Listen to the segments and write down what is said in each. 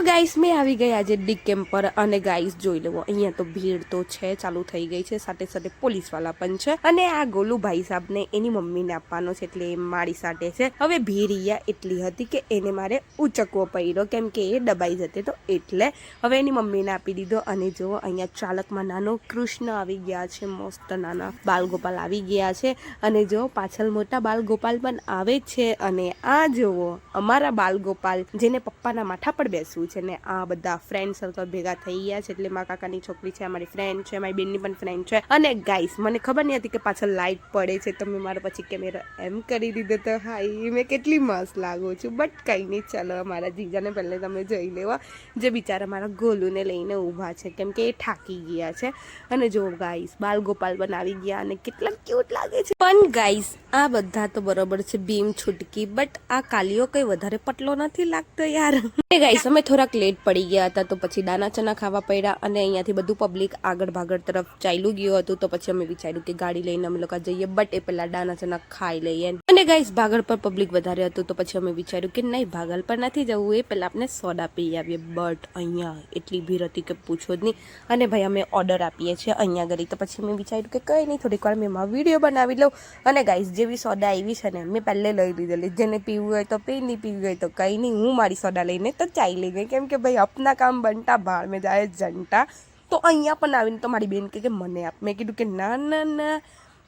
Guys મેં આવી ગઈ આજે ડી કેમ્પ પર અને ગાઈસ જોઈ લેવો અહીંયા તો ભીડ તો છે ચાલુ થઈ ગઈ છે, સાથે સાથે પોલીસવાળા પણ છે અને આ ગોલુ ભાઈ સાહેબને એની મમ્મીને આપવાનો છે એટલે એ મારી સાથે છે. હવે ભીડ એટલી હતી કે એને મારે ઉચકવો પડ્યો કેમ કે એ દબાઈ જતે, તો એટલે હવે એની મમ્મીને આપી દીધો. અને જો અહીંયા ચાલકમાં નાનો કૃષ્ણ આવી ગયા છે, મસ્ત નાના બાલગોપાલ આવી ગયા છે અને જો પાછળ મોટા બાલગોપાલ પણ આવે છે. અને આ જોવો અમારા બાલગોપાલ જેને પપ્પાના માથા પર બેસવું છે ને આ બધા ફ્રેન્ડ સર્કલ ભેગા થઈ ગયા છે. એટલે મારા કાકાની છોકરી છે, અમારી ફ્રેન્ડ છે, મારી બેનની પણ ફ્રેન્ડ છે. અને ગાઈસ મને ખબર નહીં હતી કે પાછળ લાઇટ પડે છે, તો મેં મારા પછી કેમેરા એમ કરી દીધો તો હાઈ મેં કેટલી મસ્ત લાગુ છું. બટ કંઈ નહીં, ચાલો મારા જીજાને પહેલે તમે જોઈ લેવા જે બિચારા મારા ગોલુને લઈને ઊભા છે કેમ કે એ થાકી ગયા છે. અને જો ગાઈસ બાલગોપાલ પણ આવી ગયા અને કેટલા ક્યુટ લાગે છે. પણ ગાઈસ આ બધા તો બરોબર છે, ભીમ છૂટકી, બટ આ કાલિયો કઈ વધારે પટલો નથી લાગતો યાર. ગાઈસ અમે થોડાક લેટ પડી ગયા હતા તો પછી દાના ચના ખાવા પડ્યા અને અહીંયાથી બધું પબ્લિક આગળ ભાગળ તરફ ચાલ્યું ગયું હતું. તો પછી અમે વિચાર્યું કે ગાડી લઈને અમે લોકો જઈએ, બટ એ પેલા દાના ચના ખાઈ લઈએ. અને ગાઈસ ભાગળ પર પબ્લિક વધારે હતું તો પછી અમે વિચાર્યું કે નહીં ભાગળ પર નથી જવું, એ પેલા આપણે સોડા પી આવીએ. બટ અહીંયા એટલી ભીડ હતી કે પૂછો જ નહીં. અને ભાઈ અમે ઓર્ડર આપીએ છીએ અહીંયા આગળ, તો પછી મેં વિચાર્યું કે કંઈ નહીં થોડીક વાર મેં મારો વિડીયો બનાવી લઉં. અને ગાઈસ જેવી સોડા આવી છે ને મેં પહેલે લઈ લીધેલી, જેને પીવું હોય તો પી, નહીં પીવું હોય તો કંઈ નહીં. હું મારી સોડા લઈને તો ચાલી ગઈ કેમ કે ભાઈ અપના કામ બનતા બહાર મેં જાય જનતા. તો અહીંયા પણ આવીને તો મારી બેન કે મને આપ. મેં કીધું કે ના ના ના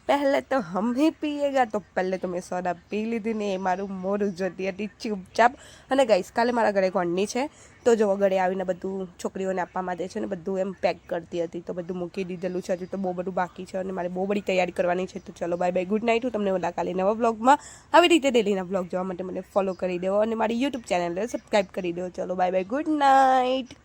પહેલે તો હમ ही पिएगा, તો પહેલે તો મેં સોડા પી લીધી ને એ મારું મોઢું જોતી હતી ચૂપચાપ. અને ગાઈસ કાલે મારા ઘરે કોણની છે તો જો ઘરે આવીને બધું છોકરીઓને આપવા માટે છે ને બધું એમ પેક કરતી હતી, તો બધું મૂકી દીધેલું છે. હજુ તો બહુ બધું બાકી છે અને મારે બહુ બધી તૈયારી કરવાની છે. તો ચલો બાય બાય, ગુડ નાઇટ. હું તમને ઓલા કાલે નવા વ્લોગમાં આવી રીતે ડેલીના વ્લોગ જોવા માટે મને ફોલો કરી દેવો અને મારી યુટ્યુબ ચેનલને સબસ્ક્રાઈબ કરી દેવો. ચલો બાય બાય, ગુડ નાઇટ.